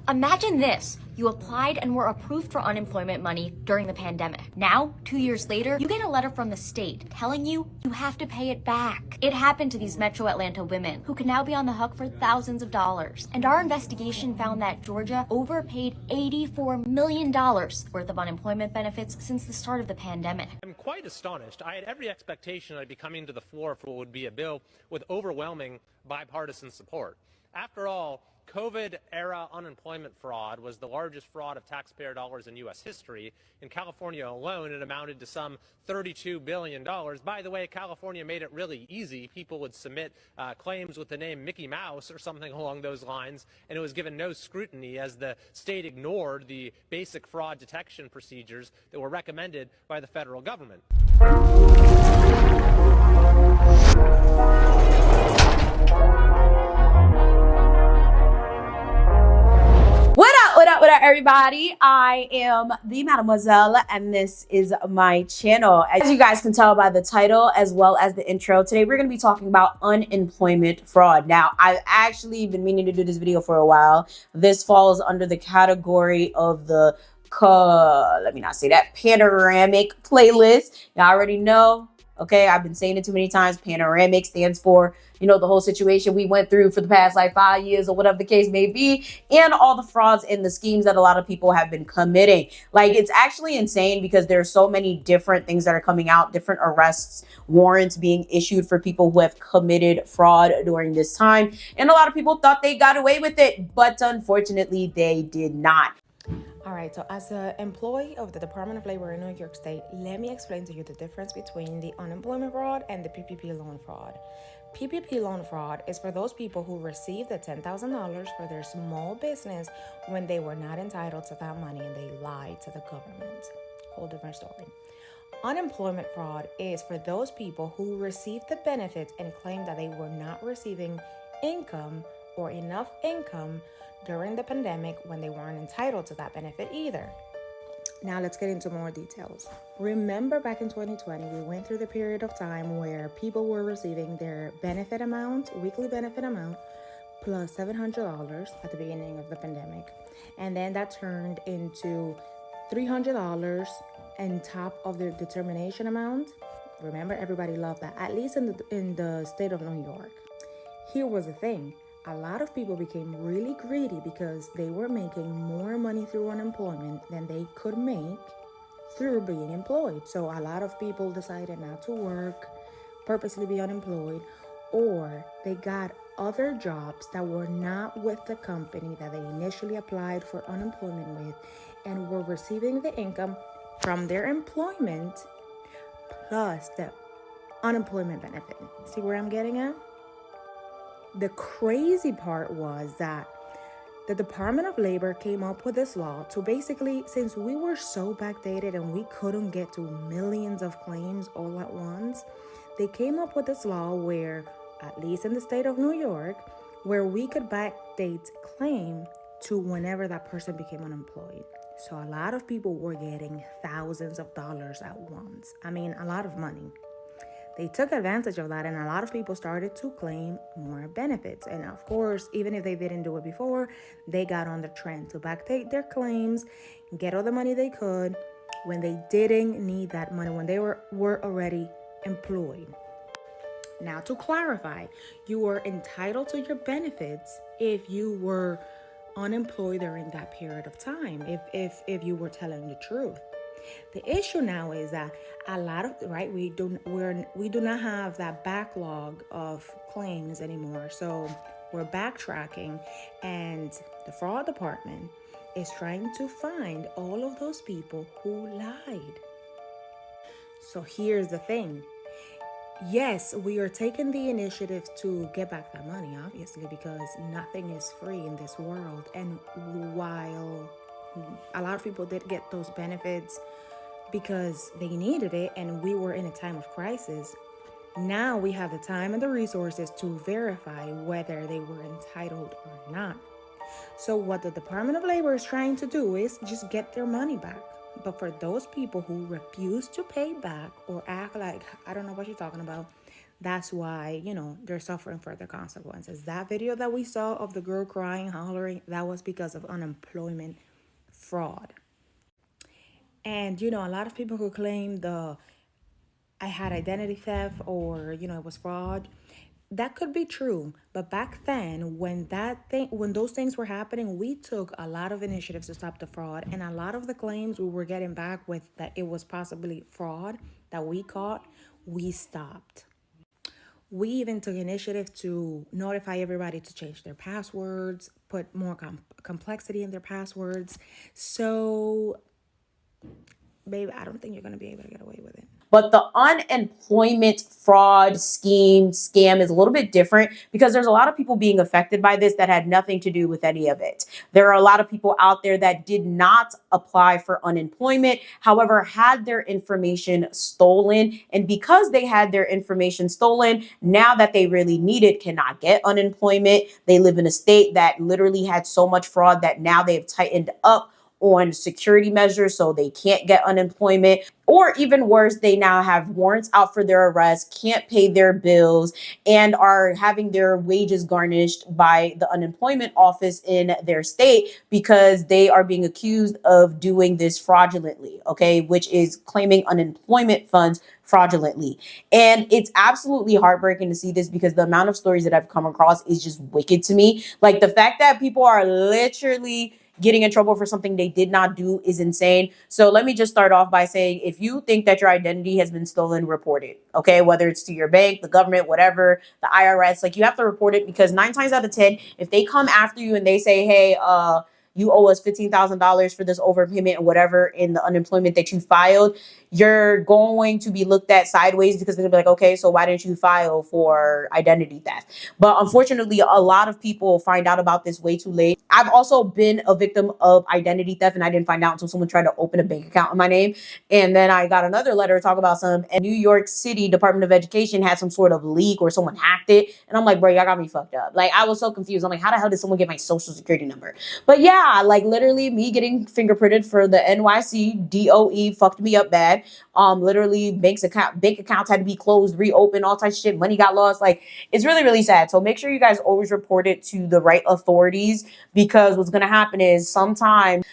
Imagine this. You applied and were approved for unemployment money during the pandemic. Now, 2 years later, you get a letter from the state telling you you have to pay it back. It happened to these Metro Atlanta women who can now be on the hook for thousands of dollars. And our investigation found that Georgia overpaid $84 million worth of unemployment benefits since the start of the pandemic. I'm quite astonished. I had every expectation I'd be coming to the floor for what would be a bill with overwhelming bipartisan support. After all, COVID-era unemployment fraud was the largest fraud of taxpayer dollars in U.S. history. In California alone, it amounted to some $32 billion. By the way, California made it really easy. People would submit claims with the name Mickey Mouse or something along those lines, and it was given no scrutiny as the state ignored the basic fraud detection procedures that were recommended by the federal government. What up, everybody? I am the Mademoiselle, and this is my channel. As you guys can tell by the title as well as the intro, today we're going to be talking about unemployment fraud. Now, I've actually been meaning to do this video for a while. This falls under the category of the, let me not say that, panoramic playlist. Y'all already know. Okay, I've been saying it too many times. Panoramic stands for, you know, the whole situation we went through for the past like 5 years or whatever the case may be, and all the frauds and the schemes that a lot of people have been committing. Like, it's actually insane because there's so many different things that are coming out, different arrests, warrants being issued for people who have committed fraud during this time. And a lot of people thought they got away with it, but unfortunately they did not. All right, so as an employee of the Department of Labor in New York State, let me explain to you the difference between the unemployment fraud and the PPP loan fraud. PPP loan fraud is for those people who received the $10,000 for their small business when they were not entitled to that money and they lied to the government. Whole different story. Unemployment fraud is for those people who received the benefits and claimed that they were not receiving income or enough income during the pandemic when they weren't entitled to that benefit either. Now let's get into more details. Remember back in 2020, we went through the period of time where people were receiving their benefit amount, weekly benefit amount, plus $700 at the beginning of the pandemic. And then that turned into $300 on top of their determination amount. Remember, everybody loved that, at least in the state of New York. Here was the thing. A lot of people became really greedy because they were making more money through unemployment than they could make through being employed. So a lot of people decided not to work, purposely be unemployed, or they got other jobs that were not with the company that they initially applied for unemployment with and were receiving the income from their employment plus the unemployment benefit. See where I'm getting at? The crazy part was that the Department of Labor came up with this law to basically, since we were so backdated and we couldn't get to millions of claims all at once, they came up with this law where, at least in the state of New York, where we could backdate claim to whenever that person became unemployed. So a lot of people were getting thousands of dollars at once. I mean, a lot of money. They took advantage of that, and a lot of people started to claim more benefits. And of course, even if they didn't do it before, they got on the trend to backdate their claims, get all the money they could when they didn't need that money, when they were already employed. Now, to clarify, you were entitled to your benefits if you were unemployed during that period of time, if you were telling the truth. The issue now is that a lot of, right, we do not have that backlog of claims anymore. So we're backtracking, and the fraud department is trying to find all of those people who lied. So here's the thing. Yes, we are taking the initiative to get back that money, obviously, because nothing is free in this world. And while a lot of people did get those benefits because they needed it and we were in a time of crisis, now we have the time and the resources to verify whether they were entitled or not. So what the Department of Labor is trying to do is just get their money back. But for those people who refuse to pay back or act like, I don't know what you're talking about, That's why, you know, they're suffering further consequences. That video that we saw of the girl crying, hollering, that was because of unemployment fraud. And, you know, a lot of people who claim I had identity theft or, you know, it was fraud, that could be true. But back then, when those things were happening, we took a lot of initiatives to stop the fraud. And a lot of the claims we were getting back with that it was possibly fraud that we caught, we stopped. We even took initiative to notify everybody to change their passwords, put more complexity in their passwords. So, babe, I don't think you're going to be able to get away with it. But the unemployment fraud scam is a little bit different because there's a lot of people being affected by this that had nothing to do with any of it. There are a lot of people out there that did not apply for unemployment, however, had their information stolen. And because they had their information stolen, now that they really need it, cannot get unemployment. They live in a state that literally had so much fraud that now they've tightened up on security measures so they can't get unemployment. Or even worse, they now have warrants out for their arrest, can't pay their bills, and are having their wages garnished by the unemployment office in their state because they are being accused of doing this fraudulently, okay, which is claiming unemployment funds fraudulently. And it's absolutely heartbreaking to see this because the amount of stories that I've come across is just wicked to me. Like the fact that people are literally getting in trouble for something they did not do is insane. So let me just start off by saying, if you think that your identity has been stolen, report it. Okay, whether it's to your bank, the government, whatever, the IRS, like you have to report it because 9 times out of 10, if they come after you and they say, hey, you owe us $15,000 for this overpayment or whatever in the unemployment that you filed, you're going to be looked at sideways because they're gonna be like, okay, so why didn't you file for identity theft? But unfortunately, a lot of people find out about this way too late. I've also been a victim of identity theft and I didn't find out until someone tried to open a bank account in my name. And then I got another letter to talk about and New York City Department of Education had some sort of leak or someone hacked it. And I'm like, bro, y'all got me fucked up. Like, I was so confused. I'm like, how the hell did someone get my social security number? But yeah, like literally me getting fingerprinted for the NYC DOE fucked me up bad. Literally bank accounts had to be closed, reopened, all types of shit. Money got lost. Like, it's really, really sad. So make sure you guys always report it to the right authorities because what's going to happen is sometimes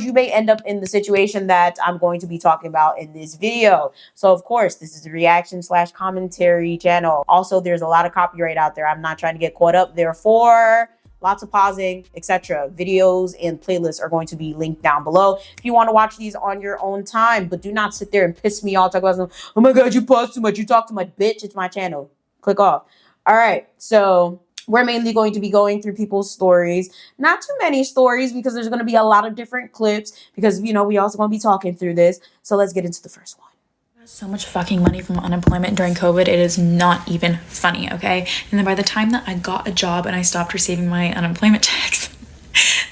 you may end up in the situation that I'm going to be talking about in this video. So of course, this is a reaction/commentary channel. Also, there's a lot of copyright out there. I'm not trying to get caught up. Therefore, lots of pausing, etc. Videos and playlists are going to be linked down below if you want to watch these on your own time. But do not sit there and piss me off. Talk about some, oh my God, you pause too much. You talk too much, bitch. It's my channel. Click off. All right. So we're mainly going to be going through people's stories. Not too many stories because there's going to be a lot of different clips because, you know, we also going to be talking through this. So let's get into the first one. So much fucking money from unemployment during COVID. It is not even funny, okay? And then by the time that I got a job and I stopped receiving my unemployment checks,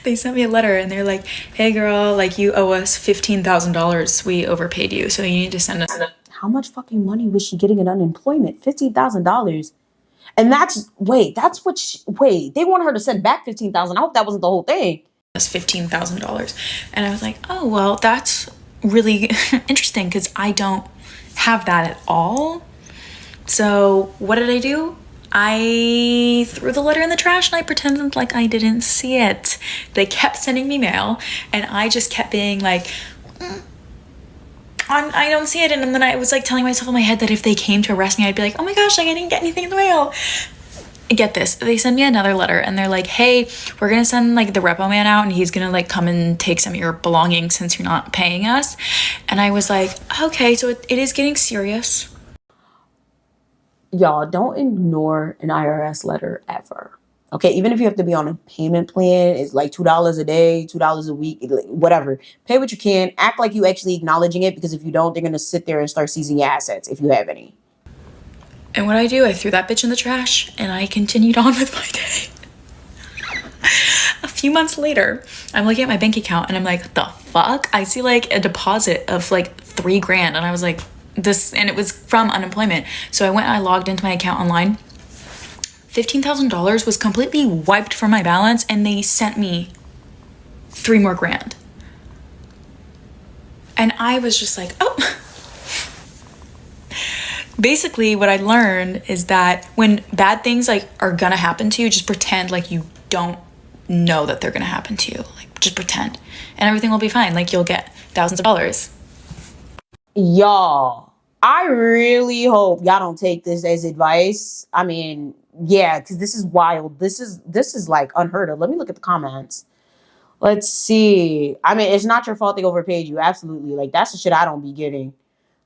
they sent me a letter and they're like, hey girl, like you owe us $15,000. We overpaid you. So you need to send us. How much fucking money was she getting in unemployment? $15,000. And they want her to send back $15,000. I hope that wasn't the whole thing. That's $15,000. And I was like, oh, well, that's really interesting because I don't have that at all. So what did I do? I threw the letter in the trash and I pretended like I didn't see it. They kept sending me mail and I just kept being like, I don't see it. And then I was like telling myself in my head that if they came to arrest me, I'd be like, oh my gosh, like I didn't get anything in the mail. Get this, they send me another letter and they're like, hey, we're gonna send like the repo man out and he's gonna like come and take some of your belongings since you're not paying us. And I was like, okay, so it is getting serious. Y'all, don't ignore an IRS letter ever. Okay, even if you have to be on a payment plan, it's like $2 a day, $2 a week, whatever. Pay what you can. Act like you actually acknowledging it because if you don't, they're gonna sit there and start seizing your assets if you have any. And what I do, I threw that bitch in the trash and I continued on with my day. A few months later, I'm looking at my bank account and I'm like, the fuck? I see like a deposit of like $3,000 and I was like, this, and it was from unemployment. So I went and I logged into my account online. $15,000 was completely wiped from my balance and they sent me $3,000 more. And I was just like, oh. basically what I learned is that when bad things like are gonna happen to you, just pretend like you don't know that they're gonna happen to you. Like just pretend and everything will be fine. Like you'll get thousands of dollars. Y'all, I really hope y'all don't take this as advice. I mean, yeah, because this is wild. This is like unheard of. Let me look at the comments. Let's see. I mean, it's not your fault they overpaid you. Absolutely. Like, that's the shit I don't be getting.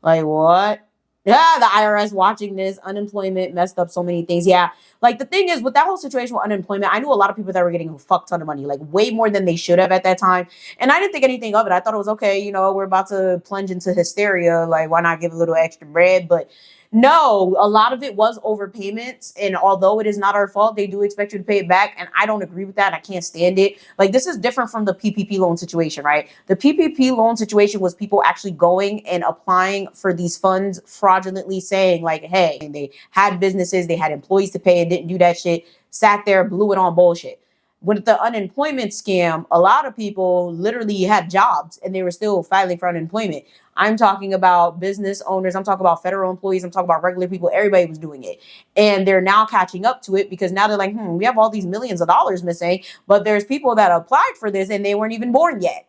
Like, what? Yeah, the IRS watching this. Unemployment messed up so many things. Yeah. Like, the thing is, with that whole situation with unemployment, I knew a lot of people that were getting a fuck ton of money. Like, way more than they should have at that time. And I didn't think anything of it. I thought it was okay. You know, we're about to plunge into hysteria. Like, why not give a little extra bread? But no, a lot of it was overpayments. And although it is not our fault, they do expect you to pay it back. And I don't agree with that. I can't stand it. Like, this is different from the PPP loan situation, right? The PPP loan situation was people actually going and applying for these funds fraudulently saying like, hey, and they had businesses, they had employees to pay and didn't do that shit, sat there, blew it on bullshit. With the unemployment scam, a lot of people literally had jobs and they were still filing for unemployment. I'm talking about business owners. I'm talking about federal employees. I'm talking about regular people. Everybody was doing it. And they're now catching up to it because now they're like, we have all these millions of dollars missing, but there's people that applied for this and they weren't even born yet.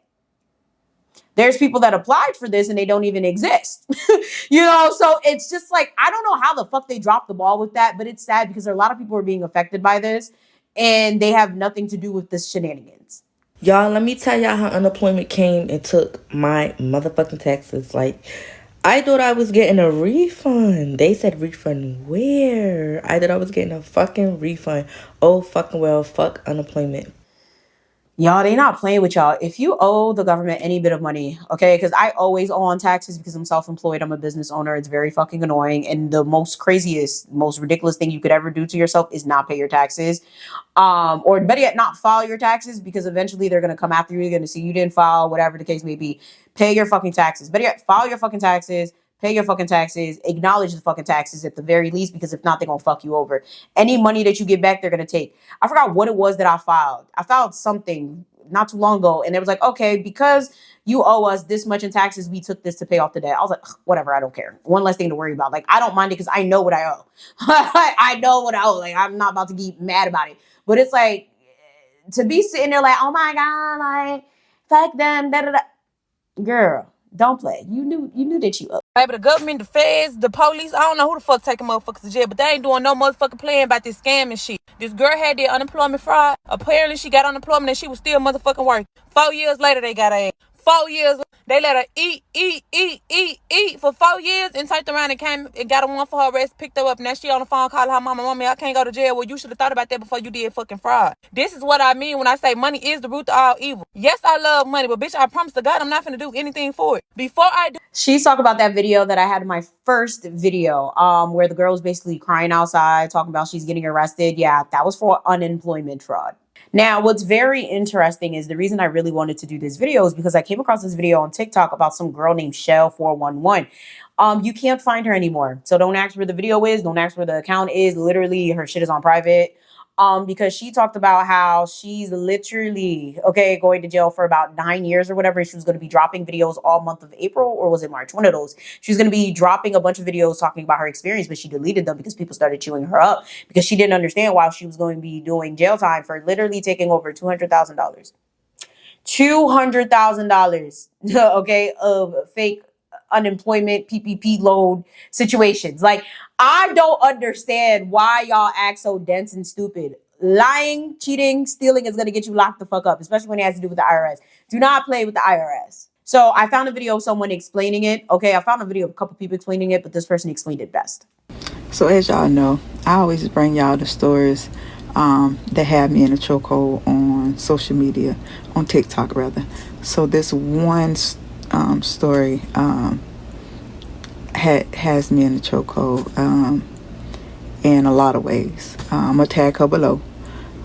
There's people that applied for this and they don't even exist. You know, so it's just like, I don't know how the fuck they dropped the ball with that, but it's sad because there are a lot of people who are being affected by this and they have nothing to do with this shenanigans. Y'all, let me tell y'all how unemployment came and took my motherfucking taxes. Like, I thought I was getting a refund. They said refund where? I thought I was getting a fucking refund. Oh, fucking well, fuck unemployment. Y'all, they not playing with y'all. If you owe the government any bit of money, okay, because I always owe on taxes because I'm self-employed. I'm a business owner. It's very fucking annoying. And the most craziest, most ridiculous thing you could ever do to yourself is not pay your taxes. Or better yet, not file your taxes because eventually they're going to come after you. They're going to see you didn't file, whatever the case may be. Pay your fucking taxes. Better yet, file your fucking taxes. Pay your fucking taxes, acknowledge the fucking taxes at the very least, because if not, they're going to fuck you over. Any money that you get back, they're going to take. I forgot what it was that I filed. I filed something not too long ago, and it was like, okay, because you owe us this much in taxes, we took this to pay off the debt. I was like, whatever, I don't care. One less thing to worry about. Like, I don't mind it because I know what I owe. I know what I owe. Like, I'm not about to get mad about it. But it's like, to be sitting there like, oh my God, like, fuck them, da da da. Girl, don't play. You knew that you owed. Baby, the government, the feds, the police, I don't know who the fuck taking motherfuckers to jail, but they ain't doing no motherfucking playing about this scam and shit. This girl had the unemployment fraud. Apparently, she got unemployment and she was still motherfucking working. 4 years later, they got her ass. 4 years, they let her eat for 4 years and turned around and came and got a one for her arrest, picked her up. Now she on the phone calling her mama, mommy, I can't go to jail. Well, you should have thought about that before you did fucking fraud. This is what I mean when I say money is the root of all evil. Yes, I love money, but bitch, I promise to God, I'm not finna do anything for it. Before I do. She's talking about that video that I had in my first video, where the girl was basically crying outside, talking about she's getting arrested. Yeah, that was for unemployment fraud. Now, what's very interesting is the reason I really wanted to do this video is because I came across this video on TikTok about some girl named Shell411. You can't find her anymore. So don't ask where the video is. Don't ask where the account is. Literally, her shit is on private. Because she talked about how she's literally, okay, going to jail for about 9 years or whatever. She was going to be dropping videos all month of April, or was it March? One of those. She was going to be dropping a bunch of videos talking about her experience, but she deleted them because people started chewing her up because she didn't understand why she was going to be doing jail time for literally taking over $200,000. $200,000, okay, of fake unemployment PPP loan situations. Like, I don't understand why y'all act so dense and stupid. Lying, cheating, stealing is going to get you locked the fuck up, especially when it has to do with the IRS. Do not play with the IRS. So I found a video of someone explaining it. Okay, I found a video of a couple people explaining it, but this person explained it best. So as y'all know, I always bring y'all the stories that have me in a chokehold on social media, on TikTok rather. So this one story has me in the chokehold in a lot of ways. I'm gonna tag her below.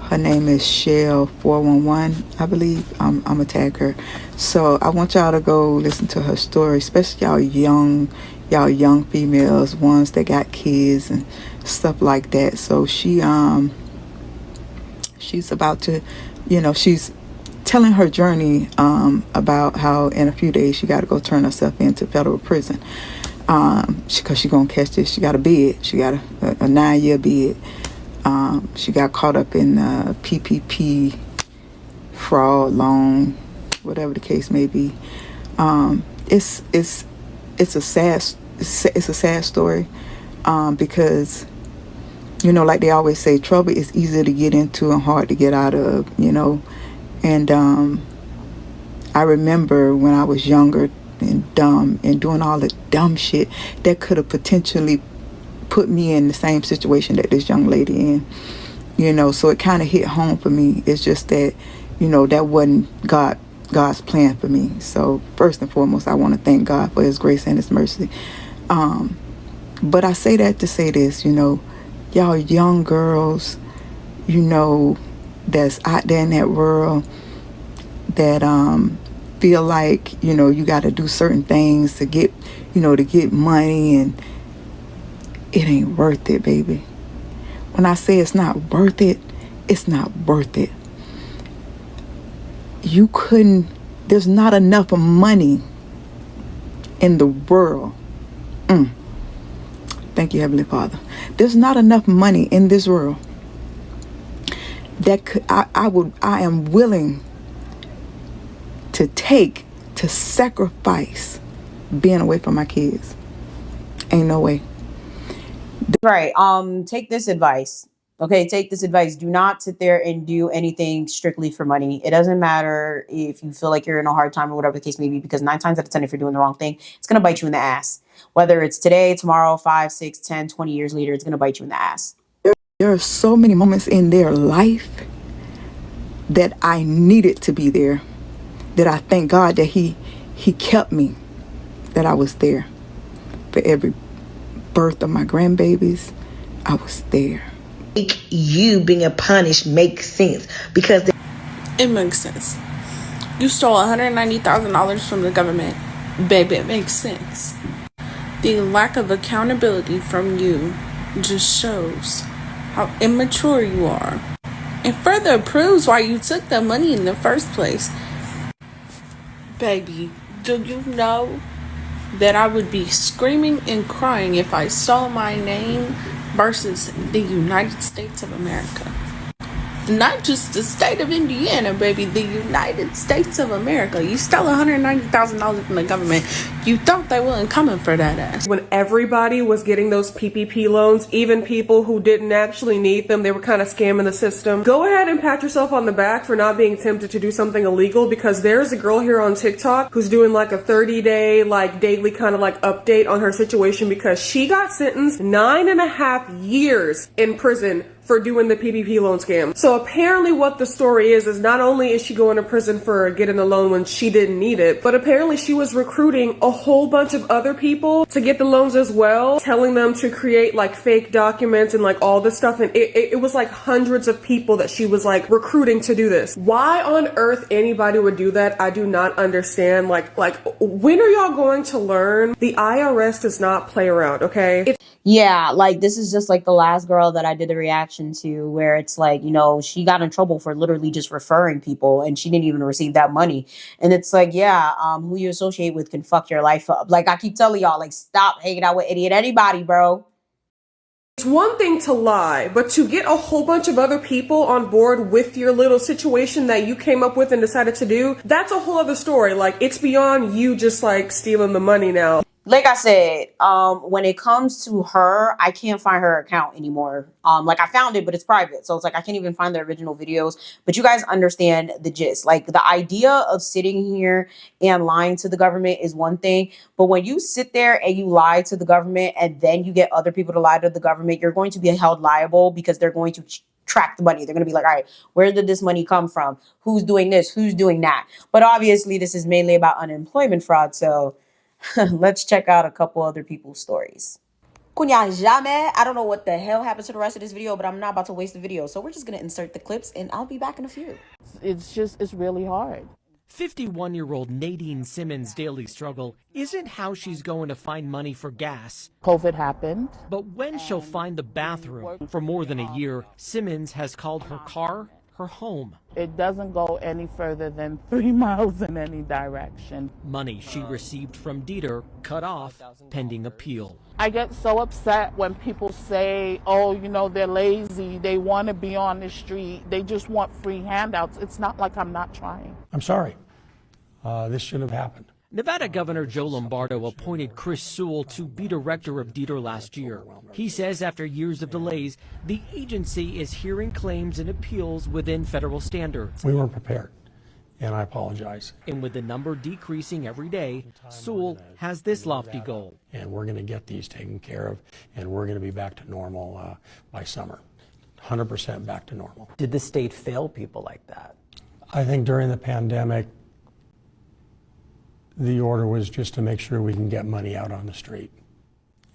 Her name is Shell411, I believe. I'm gonna tag her. So I want y'all to go listen to her story, especially y'all young females, ones that got kids and stuff like that. So she's about to, she's telling her journey about how in a few days she got to go turn herself into federal prison. because she gonna catch this. She got a bid. She got a 9-year bid. She got caught up in PPP fraud, loan, whatever the case may be. It's a sad story, because, you know, like they always say, trouble is easy to get into and hard to get out of, you know. And I remember when I was younger and dumb and doing all the dumb shit that could have potentially put me in the same situation that this young lady in, you know. So it kind of hit home for me. It's just that, you know, that wasn't God's plan for me. So first and foremost, I want to thank God for his grace and his mercy. But I say that to say this, you know, y'all young girls, you know, that's out there in that world that feel like, you know, you got to do certain things to get, you know, to get money, and it ain't worth it, baby. When I say it's not worth it, it's not worth it. There's not enough money in the world. Thank you, Heavenly Father. There's not enough money in this world that I am willing to sacrifice being away from my kids. Ain't no way. Right. Take this advice. Okay, take this advice. Do not sit there and do anything strictly for money. It doesn't matter if you feel like you're in a hard time or whatever the case may be, because 9 times out of 10, if you're doing the wrong thing, it's going to bite you in the ass. Whether it's today, tomorrow, 5, 6, 10, 20 years later, it's going to bite you in the ass. There are so many moments in their life that I needed to be there, that I thank God that he kept me, that I was there. For every birth of my grandbabies, I was there. Make you being punished make sense, because it makes sense. You stole $190,000 from the government. Baby, it makes sense. The lack of accountability from you just shows how immature you are, and further proves why you took the money in the first place. Baby, do you know that I would be screaming and crying if I saw my name versus the United States of America? Not just the state of Indiana, baby, the United States of America. You stole $190,000 from the government. You thought they weren't coming for that ass. When everybody was getting those PPP loans, even people who didn't actually need them, they were kind of scamming the system. Go ahead and pat yourself on the back for not being tempted to do something illegal, because there's a girl here on TikTok who's doing like a 30-day, like daily kind of like update on her situation, because she got sentenced 9.5 years in prison for doing the PPP loan scam. So apparently what the story is not only is she going to prison for getting a loan when she didn't need it, but apparently she was recruiting a whole bunch of other people to get the loans as well, telling them to create like fake documents and like all this stuff. And it was like hundreds of people that she was like recruiting to do this. Why on earth anybody would do that, I do not understand. Like when are y'all going to learn? The IRS does not play around, okay? Yeah, like this is just like the last girl that I did the reaction to, where it's like, you know, she got in trouble for literally just referring people and she didn't even receive that money. And it's like, yeah, who you associate with can fuck your life up. Like I keep telling y'all, like, stop hanging out with anybody, bro. It's one thing to lie, but to get a whole bunch of other people on board with your little situation that you came up with and decided to do, that's a whole other story. Like, it's beyond you just like stealing the money now. Like I said, when it comes to her, I can't find her account anymore. Like I found it, but it's private. So it's like, I can't even find the original videos, but you guys understand the gist. Like the idea of sitting here and lying to the government is one thing, but when you sit there and you lie to the government and then you get other people to lie to the government, you're going to be held liable, because they're going to track the money. They're going to be like, all right, where did this money come from? Who's doing this? Who's doing that? But obviously this is mainly about unemployment fraud. So let's check out a couple other people's stories. I don't know what the hell happened to the rest of this video, but I'm not about to waste the video. So we're just going to insert the clips and I'll be back in a few. It's really hard. 51-year-old Nadine Simmons' daily struggle isn't how she's going to find money for gas. COVID happened. But when she'll find the bathroom. For more than a year, Simmons has called her car her home. It doesn't go any further than 3 miles in any direction. Money she received from Dieter cut off pending appeal. I get so upset when people say, oh, you know, they're lazy, they want to be on the street, they just want free handouts. It's not like I'm not trying. I'm sorry. This shouldn't have happened. Nevada Governor Joe Lombardo appointed Chris Sewell to be director of Dieter last year. He says after years of delays, the agency is hearing claims and appeals within federal standards. We weren't prepared, and I apologize. And with the number decreasing every day, Sewell has this lofty goal. And we're going to get these taken care of, and we're going to be back to normal by summer. 100% back to normal. Did the state fail people like that? I think during the pandemic, the order was just to make sure we can get money out on the street.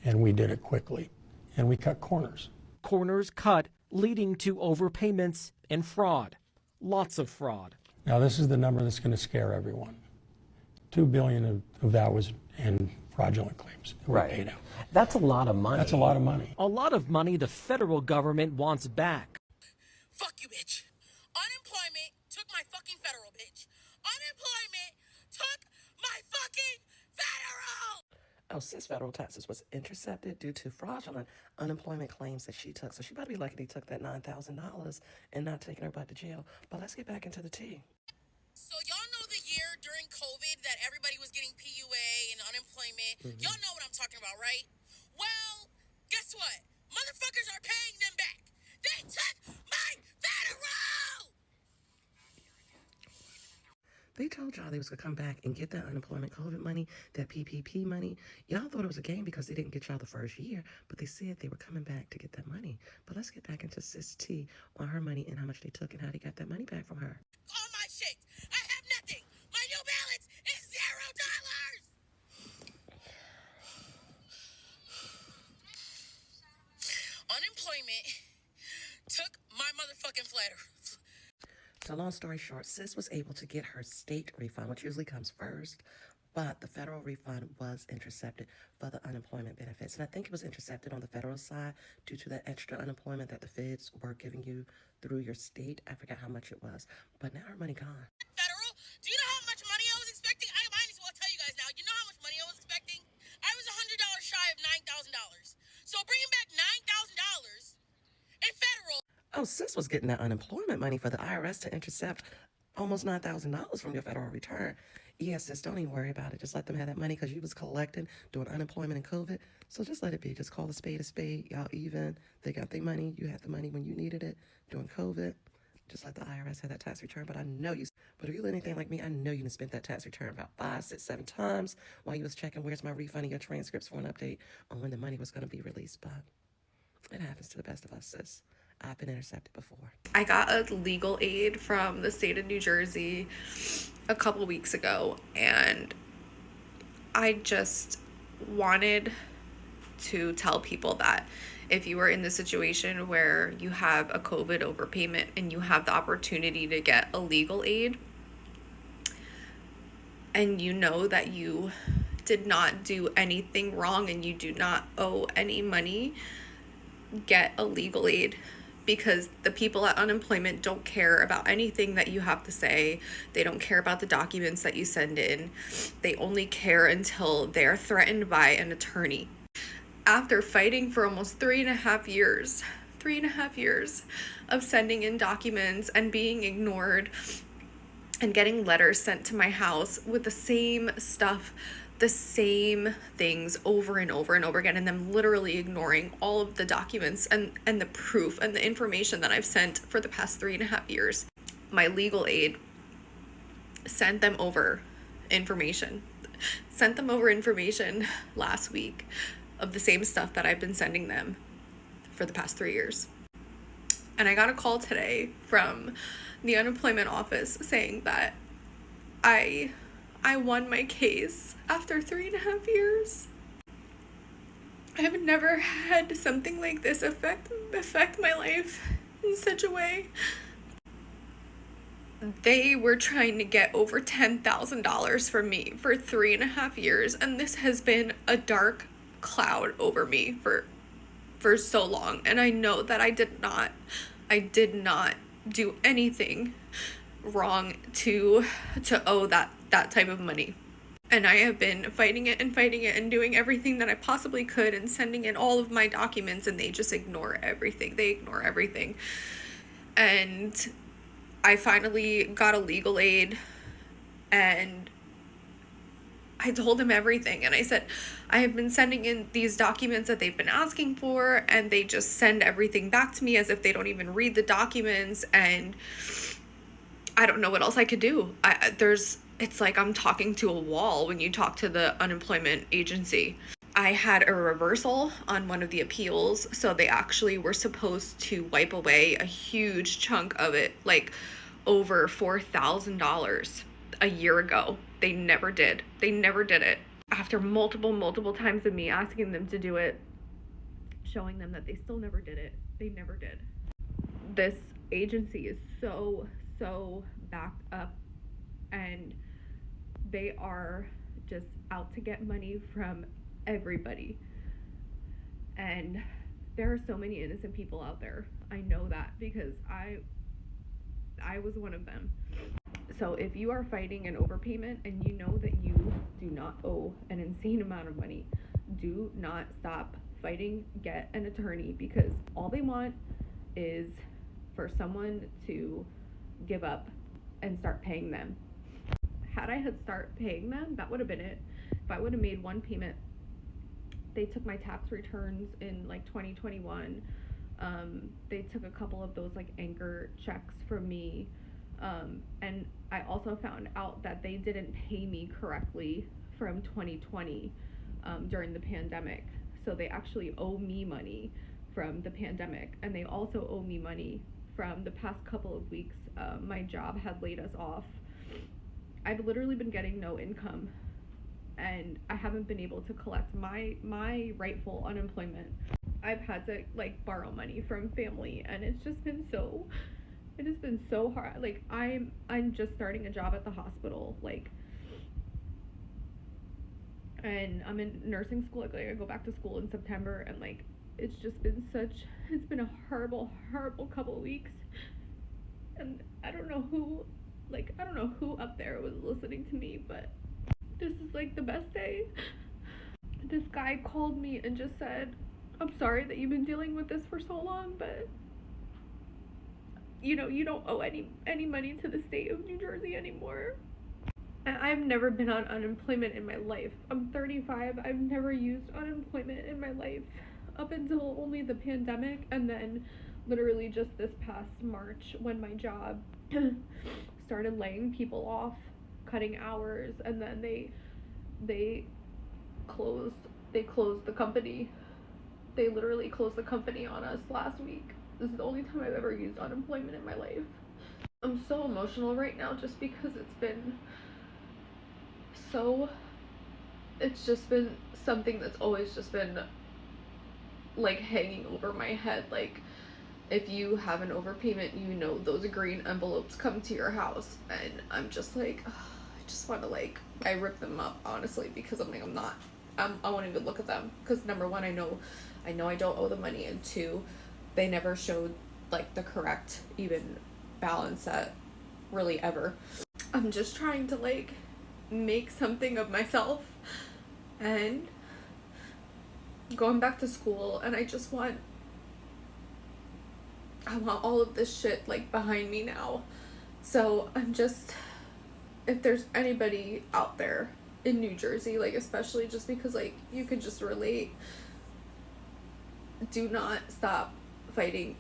And we did it quickly. And we cut corners. Corners cut, leading to overpayments and fraud. Lots of fraud. Now, this is the number that's going to scare everyone. $2 billion of that was in fraudulent claims that were paid out. That's a lot of money. That's a lot of money. A lot of money the federal government wants back. Fuck you, bitch. Unemployment took my fucking federal, bitch. Unemployment took my fucking federal! Oh, sis federal taxes was intercepted due to fraudulent unemployment claims that she took. So she better be lucky they took that $9,000 and not taking her butt to jail. But let's get back into the tea. So y'all know the year during COVID that everybody was getting PUA and unemployment? Y'all know what I'm talking about, right? Well, guess what? Motherfuckers are paying them back. They took my federal! They told y'all they was going to come back and get that unemployment COVID money, that PPP money. Y'all thought it was a game because they didn't get y'all the first year, but they said they were coming back to get that money. But let's get back into Sis T on her money and how much they took and how they got that money back from her. All my shit. I have nothing. My new balance is $0. Unemployment took my motherfucking flatter. So long story short, Sis was able to get her state refund, which usually comes first, but the federal refund was intercepted for the unemployment benefits. And I think it was intercepted on the federal side due to that extra unemployment that the feds were giving you through your state. I forgot how much it was, but now her money gone. Federal? Do you know how much money I was expecting? I might as well tell you guys now. You know how much money I was expecting? I was $100 shy of $9,000. So bringing back $9,000 in federal. Oh, Sis was getting that unemployment money for the IRS to intercept almost $9,000 from your federal return. Yeah, Sis, don't even worry about it. Just let them have that money because you was collecting, doing unemployment and COVID. So just let it be. Just call a spade a spade. Y'all even. They got their money. You had the money when you needed it during COVID. Just let the IRS have that tax return. But I know you. But if you look anything like me, I know you done spent that tax return about 5, 6, 7 times while you was checking where's my refund and your transcripts for an update on when the money was going to be released. But it happens to the best of us, Sis. I've been intercepted before. I got a legal aid from the state of New Jersey a couple weeks ago, and I just wanted to tell people that if you are in the situation where you have a COVID overpayment and you have the opportunity to get a legal aid, and you know that you did not do anything wrong and you do not owe any money, get a legal aid. Because the people at unemployment don't care about anything that you have to say. They don't care about the documents that you send in. They only care until they're threatened by an attorney. After fighting for almost 3.5 years of sending in documents and being ignored and getting letters sent to my house with the same stuff, the same things over and over and over again, and them literally ignoring all of the documents and the proof and the information that I've sent for the past 3.5 years. My legal aid sent them over information last week of the same stuff that I've been sending them for the past 3 years. And I got a call today from the unemployment office saying that I won my case after 3.5 years. I have never had something like this affect my life in such a way. They were trying to get over $10,000 from me for 3.5 years, and this has been a dark cloud over me for so long. And I know that I did not do anything wrong to owe that type of money. And I have been fighting it and doing everything that I possibly could and sending in all of my documents, and they just ignore everything. They ignore everything. And I finally got a legal aid, and I told him everything. And I said, I have been sending in these documents that they've been asking for, and they just send everything back to me as if they don't even read the documents. And I don't know what else I could do. It's like I'm talking to a wall when you talk to the unemployment agency. I had a reversal on one of the appeals, so they actually were supposed to wipe away a huge chunk of it, like over $4,000 a year ago. They never did. They never did it. After multiple times of me asking them to do it, showing them that they still never did it, they never did. This agency is so backed up, and they are just out to get money from everybody. And there are so many innocent people out there. I know that because I was one of them. So if you are fighting an overpayment and you know that you do not owe an insane amount of money, do not stop fighting. Get an attorney, because all they want is for someone to give up and start paying them. Had I had start paying them, that would have been it. If I would have made one payment, they took my tax returns in like 2021. They took a couple of those like anchor checks from me. And I also found out that they didn't pay me correctly from 2020 during the pandemic. So they actually owe me money from the pandemic, and they also owe me money from the past couple of weeks. My job had laid us off. I've literally been getting no income, and I haven't been able to collect my rightful unemployment. I've had to like borrow money from family, and it has been so hard. Like I'm just starting a job at the hospital, like, and I'm in nursing school. Like I go back to school in September, and like it's been a horrible couple of weeks. And I don't know who up there was listening to me, but this is like the best day. This guy called me and just said, I'm sorry that you've been dealing with this for so long, but you know, you don't owe any money to the state of New Jersey anymore. And I've never been on unemployment in my life. I'm 35. I've never used unemployment in my life up until only the pandemic, and then literally just this past March when my job started laying people off, cutting hours, and then they closed the company. They literally closed the company on us last week. This is the only time I've ever used unemployment in my life. I'm so emotional right now just because it's just been something that's always just been like hanging over my head. Like, if you have an overpayment, you know those green envelopes come to your house, and I'm just like, ugh, I just want to like, I rip them up, honestly, because I'm like, I won't even look at them, because number one, I know I don't owe the money, and two, they never showed like the correct even balance at really ever. I'm just trying to like make something of myself and going back to school, and I want all of this shit like behind me now. So I'm just, if there's anybody out there in New Jersey, like especially just because like you could just relate, do not stop fighting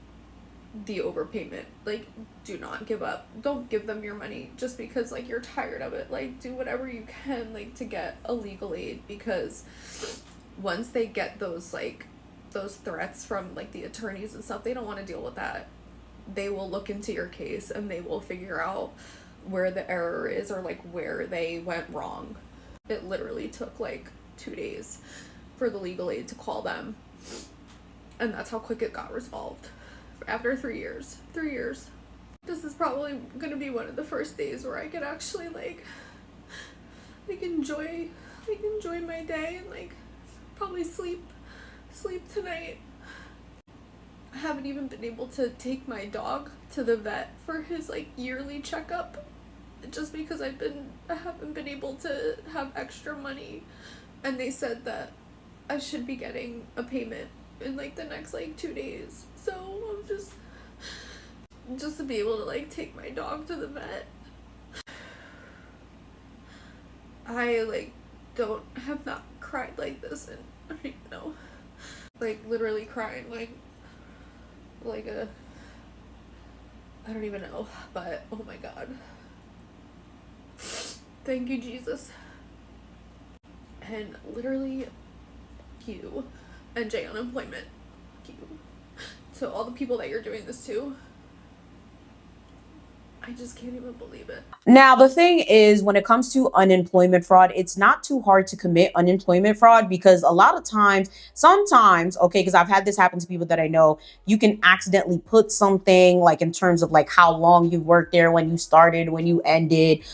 the overpayment. Like, do not give up. Don't give them your money just because like you're tired of it. Like, do whatever you can like to get a legal aid, because once they get those threats from like the attorneys and stuff, they don't want to deal with that. They will look into your case and they will figure out where the error is or like where they went wrong. It literally took like 2 days for the legal aid to call them, and that's how quick it got resolved after 3 years. 3 years. This is probably gonna be one of the first days where I could actually like enjoy my day and like probably sleep tonight. I haven't even been able to take my dog to the vet for his like yearly checkup, just because I haven't been able to have extra money, and they said that I should be getting a payment in like the next like 2 days. So I'm just to be able to like take my dog to the vet. I like have not cried like this in, I don't even know, like literally crying like a, I don't even know, but oh my God. Thank you, Jesus. And literally, you, NJ unemployment, you. So all the people that you're doing this to, I just can't even believe it. Now, the thing is, when it comes to unemployment fraud, it's not too hard to commit unemployment fraud because a lot of times, sometimes, okay, because I've had this happen to people that I know, you can accidentally put something like in terms of like how long you worked there, when you started, when you ended.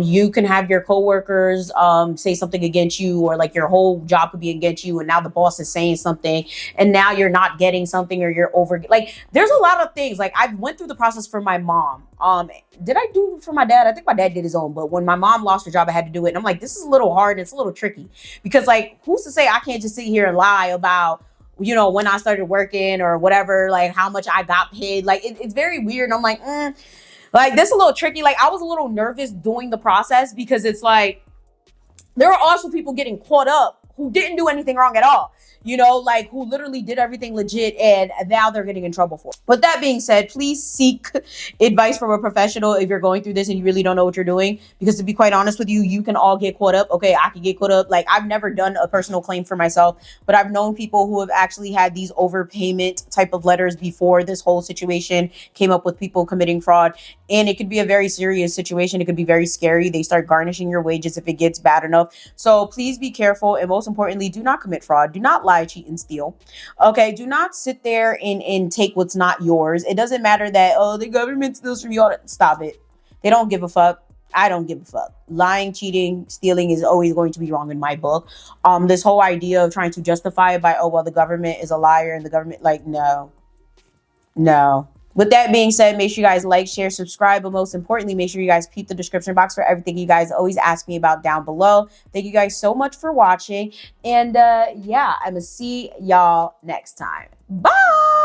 You can have your coworkers say something against you, or like your whole job could be against you, and now the boss is saying something, and now you're not getting something, or you're over. Like, there's a lot of things. Like, I went through the process for my mom. Did I do it for my dad? I think my dad did his own, but when my mom lost her job, I had to do it. And I'm like, this is a little hard and it's a little tricky because like, who's to say I can't just sit here and lie about, you know, when I started working or whatever, like how much I got paid. Like it's very weird. And I'm like, like this is a little tricky. Like I was a little nervous doing the process because it's like, there are also people getting caught up who didn't do anything wrong at all. You know, like who literally did everything legit and now they're getting in trouble for it. But that being said, please seek advice from a professional if you're going through this and you really don't know what you're doing. Because to be quite honest with you, you can all get caught up. Okay, I can get caught up. Like I've never done a personal claim for myself, but I've known people who have actually had these overpayment type of letters before this whole situation came up with people committing fraud. And it could be a very serious situation. It could be very scary. They start garnishing your wages if it gets bad enough. So please be careful. And most importantly, do not commit fraud. Do not lie, cheat, and steal. Okay, do not sit there and take what's not yours. It doesn't matter that, oh, the government steals from you. Stop it. They don't give a fuck. I don't give a fuck. Lying, cheating, stealing is always going to be wrong in my book. This whole idea of trying to justify it by, oh, well, the government is a liar and the government, like, no. With that being said, make sure you guys like, share, subscribe, but most importantly, make sure you guys peep the description box for everything you guys always ask me about down below. Thank you guys so much for watching. And yeah, I'm gonna see y'all next time. Bye!